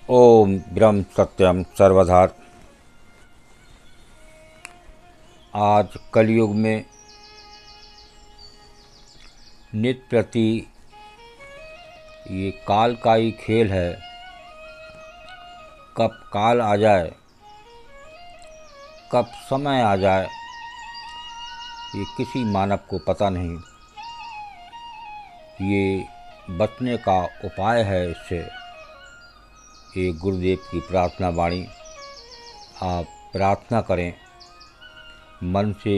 ओम ब्रह्म सत्यम सर्वधार। आज कलयुग में नित्य प्रति ये काल का ही खेल है। कब काल आ जाए, कब समय आ जाए, ये किसी मानव को पता नहीं। ये बचने का उपाय है इससे एक गुरुदेव की प्रार्थना वाणी। आप प्रार्थना करें, मन से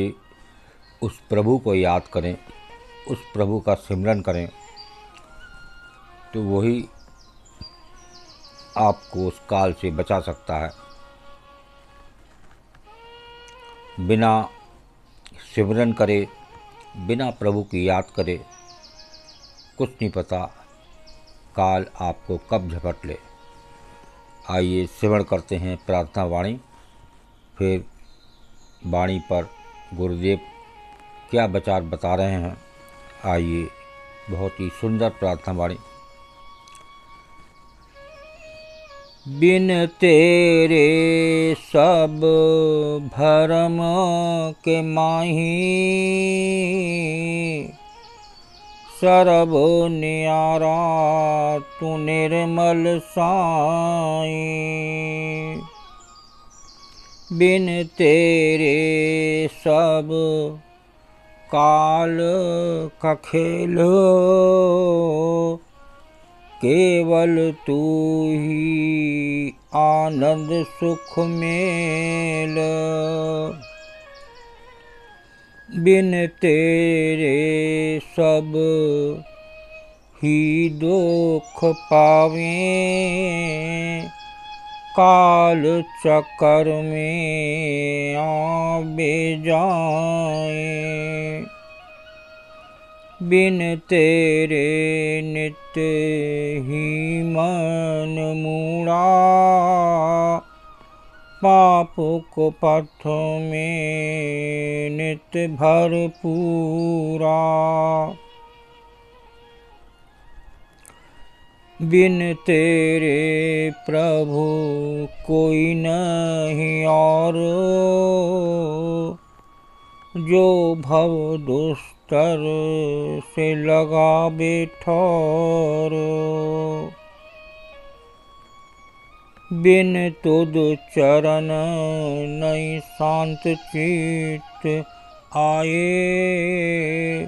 उस प्रभु को याद करें, उस प्रभु का सिमरन करें, तो वही आपको उस काल से बचा सकता है। बिना सिमरन करे, बिना प्रभु की याद करे, कुछ नहीं पता काल आपको कब झपट ले। आइए सिमरण करते हैं प्रार्थना वाणी। फिर वाणी पर गुरुदेव क्या विचार बता रहे हैं, आइए। बहुत ही सुंदर प्रार्थना वाणी। बिन तेरे सब भरम के माही, सरब न्यारा तू निर्मल साई। बिन तेरे सब काल का खेल, केवल तू ही आनंद सुख मेल। बिन तेरे सब ही दुख पावे, काल चक्कर में आबे जाए। बिन तेरे नित्य ही मन मूढ़ा, पाप को पथ में नित्य भरपूरा। बिन तेरे प्रभु कोई नहीं और, जो भव दुस्तर से लगा बेठौर। बिन तुद चरण नहीं शांत चित्त आए,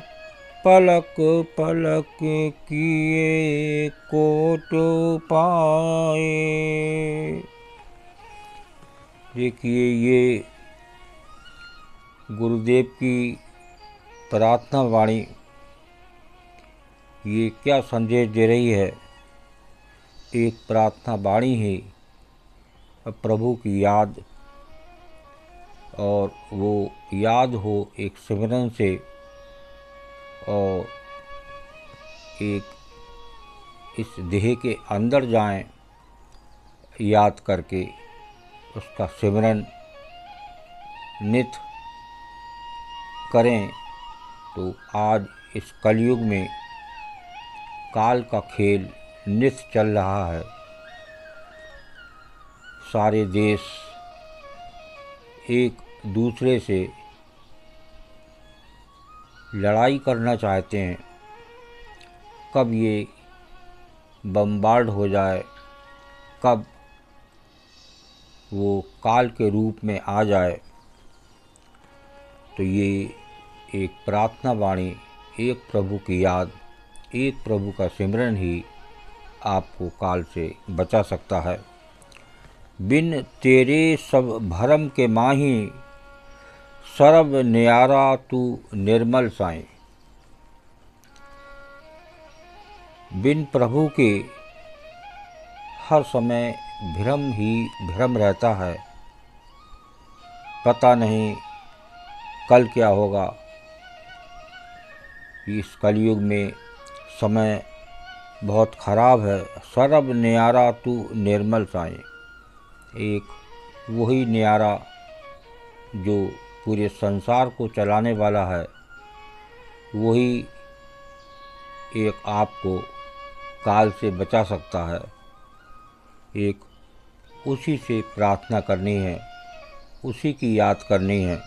पलक पलक किए कोट पाए। देखिए, ये गुरुदेव की प्रार्थना वाणी ये क्या संदेश दे रही है। एक प्रार्थना वाणी ही प्रभु की याद, और वो याद हो एक सिमरन से, और एक इस देह के अंदर जाएं, याद करके उसका सिमरन नित करें। तो आज इस कलयुग में काल का खेल नित चल रहा है। सारे देश एक दूसरे से लड़ाई करना चाहते हैं। कब ये बम्बार्ड हो जाए, कब वो काल के रूप में आ जाए। तो ये एक प्रार्थना वाणी, एक प्रभु की याद, एक प्रभु का सिमरन ही आपको काल से बचा सकता है। बिन तेरे सब भरम के माही, सरब न्यारा तू निर्मल साईं। बिन प्रभु के हर समय भ्रम ही भ्रम रहता है। पता नहीं कल क्या होगा। इस कलयुग में समय बहुत खराब है। सरब न्यारा तू निर्मल साईं, एक वही न्यारा जो पूरे संसार को चलाने वाला है, वही एक आपको काल से बचा सकता है। एक उसी से प्रार्थना करनी है, उसी की याद करनी है।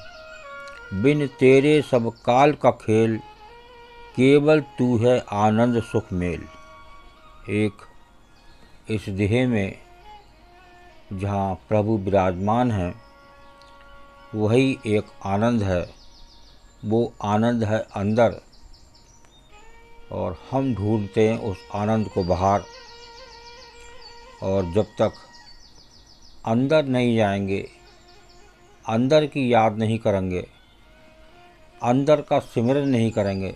बिन तेरे सब काल का खेल, केवल तू है आनंद सुख मेल। एक इस देह में जहाँ प्रभु विराजमान हैं, वही एक आनंद है। वो आनंद है अंदर, और हम ढूंढते हैं उस आनंद को बाहर। और जब तक अंदर नहीं जाएंगे, अंदर की याद नहीं करेंगे, अंदर का सिमरन नहीं करेंगे,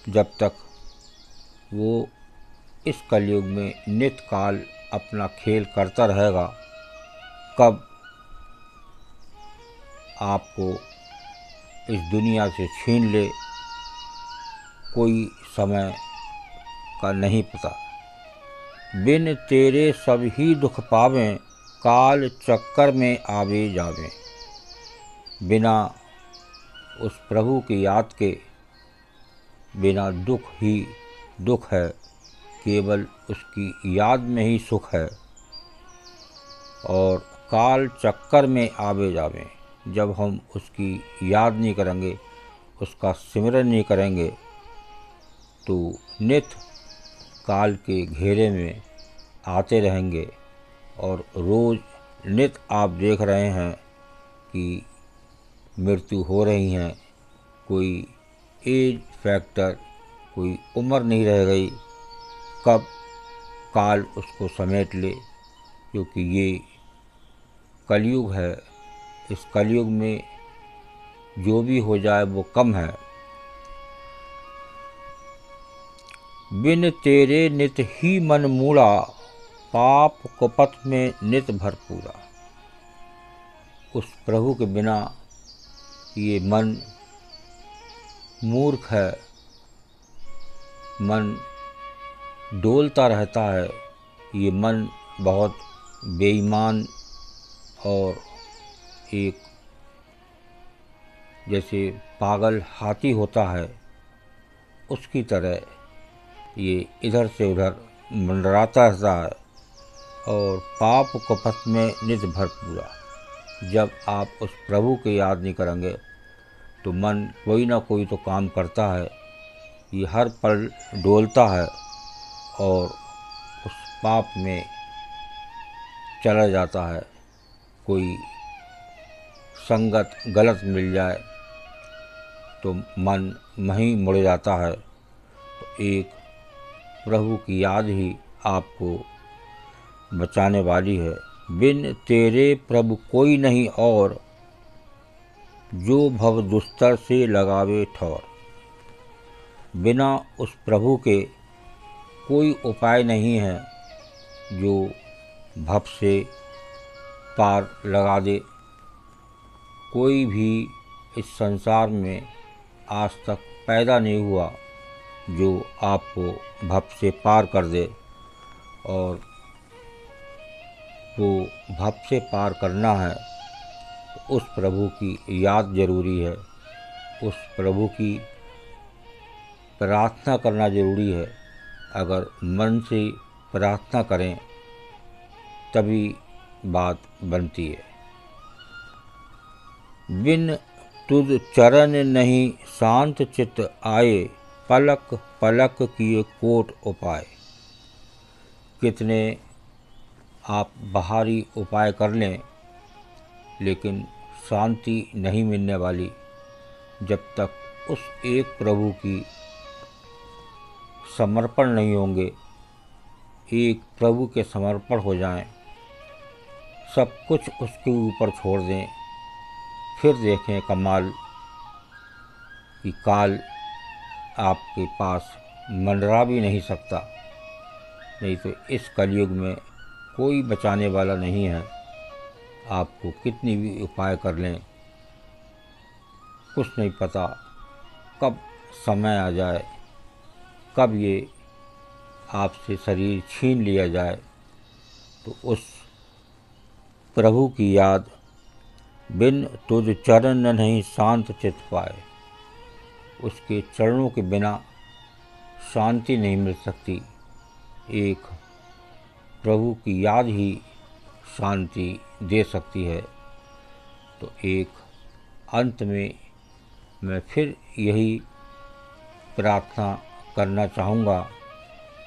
जब तक वो इस कलयुग में नित काल अपना खेल करता रहेगा। कब आपको इस दुनिया से छीन ले, कोई समय का नहीं पता। बिन तेरे सब ही दुख पावें, काल चक्कर में आवे जावें। बिना उस प्रभु की याद के बिना दुख ही दुख है, केवल उसकी याद में ही सुख है। और काल चक्कर में आवे जावें, जब हम उसकी याद नहीं करेंगे, उसका सिमरन नहीं करेंगे, तो नित काल के घेरे में आते रहेंगे। और रोज़ नित आप देख रहे हैं कि मृत्यु हो रही हैं। कोई एज फैक्टर, कोई उम्र नहीं रह गई, कब काल उसको समेट ले। क्योंकि ये कलयुग है। इस कलयुग में जो भी हो जाए वो कम है। बिन तेरे नित ही मन मूढ़ा, पाप कुपथ में नित भरपूरा। उस प्रभु के बिना ये मन मूर्ख है, मन डोलता रहता है। ये मन बहुत बेईमान और एक जैसे पागल हाथी होता है, उसकी तरह ये इधर से उधर मंडराता रहता है। और पाप कुपथ में नित भरपूरा। जब आप उस प्रभु की याद नहीं करेंगे, तो मन कोई ना कोई तो काम करता है। ये हर पल डोलता है और उस पाप में चला जाता है। कोई संगत गलत मिल जाए तो मन वहीं मुड़ जाता है। तो एक प्रभु की याद ही आपको बचाने वाली है। बिन तेरे प्रभु कोई नहीं और, जो भव दुस्तर से लगावे ठौर। बिना उस प्रभु के कोई उपाय नहीं है जो भव से पार लगा दे। कोई भी इस संसार में आज तक पैदा नहीं हुआ जो आपको भव से पार कर दे। और वो भव से पार करना है तो उस प्रभु की याद जरूरी है, उस प्रभु की प्रार्थना करना जरूरी है। अगर मन से प्रार्थना करें तभी बात बनती है। बिन तुझ चरण नहीं शांत चित्त आए, पलक पलक किए कोट उपाय। कितने आप बाहरी उपाय कर लें, लेकिन शांति नहीं मिलने वाली जब तक उस एक प्रभु की समर्पण नहीं होंगे। एक प्रभु के समर्पण हो जाएं, सब कुछ उसके ऊपर छोड़ दें, फिर देखें कमाल कि काल आपके पास मंडरा भी नहीं सकता। नहीं तो इस कलयुग में कोई बचाने वाला नहीं है। आपको कितनी भी उपाय कर लें, कुछ नहीं पता कब समय आ जाए, कब ये आपसे शरीर छीन लिया जाए। तो उस प्रभु की याद, बिन तुझ चरण नहीं शांत चित पाए। उसके चरणों के बिना शांति नहीं मिल सकती। एक प्रभु की याद ही शांति दे सकती है। तो एक अंत में मैं फिर यही प्रार्थना करना चाहूँगा,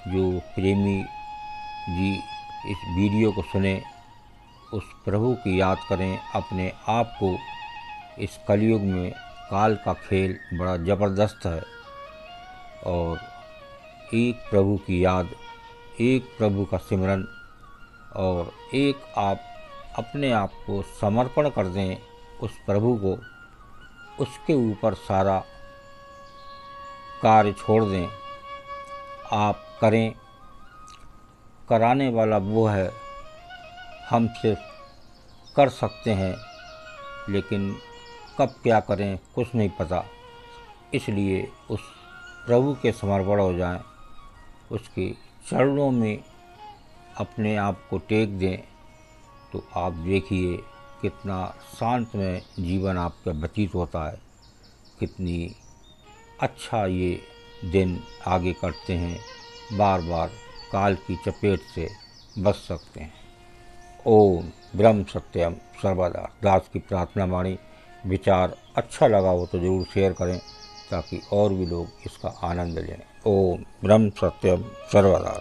जो प्रेमी जी इस वीडियो को सुने उस प्रभु की याद करें अपने आप को। इस कलयुग में काल का खेल बड़ा ज़बरदस्त है, और एक प्रभु की याद, एक प्रभु का सिमरन, और एक आप अपने आप को समर्पण कर दें उस प्रभु को, उसके ऊपर सारा कार्य छोड़ दें। आप करें, कराने वाला वो है, हम सिर्फ कर सकते हैं, लेकिन कब क्या करें कुछ नहीं पता। इसलिए उस प्रभु के समर्पण हो जाएं, उसके चरणों में अपने आप को टेक दें, तो आप देखिए कितना शांतमय जीवन आपका व्यतीत होता है, कितनी अच्छा ये दिन आगे करते हैं, बार बार काल की चपेट से बच सकते हैं। ओम ब्रह्म सत्यम सर्वदा। दास की प्रार्थना वाणी। विचार अच्छा लगा हो तो ज़रूर शेयर करें, ताकि और भी लोग इसका आनंद लें। ओम ब्रह्म सत्यम सर्वदा।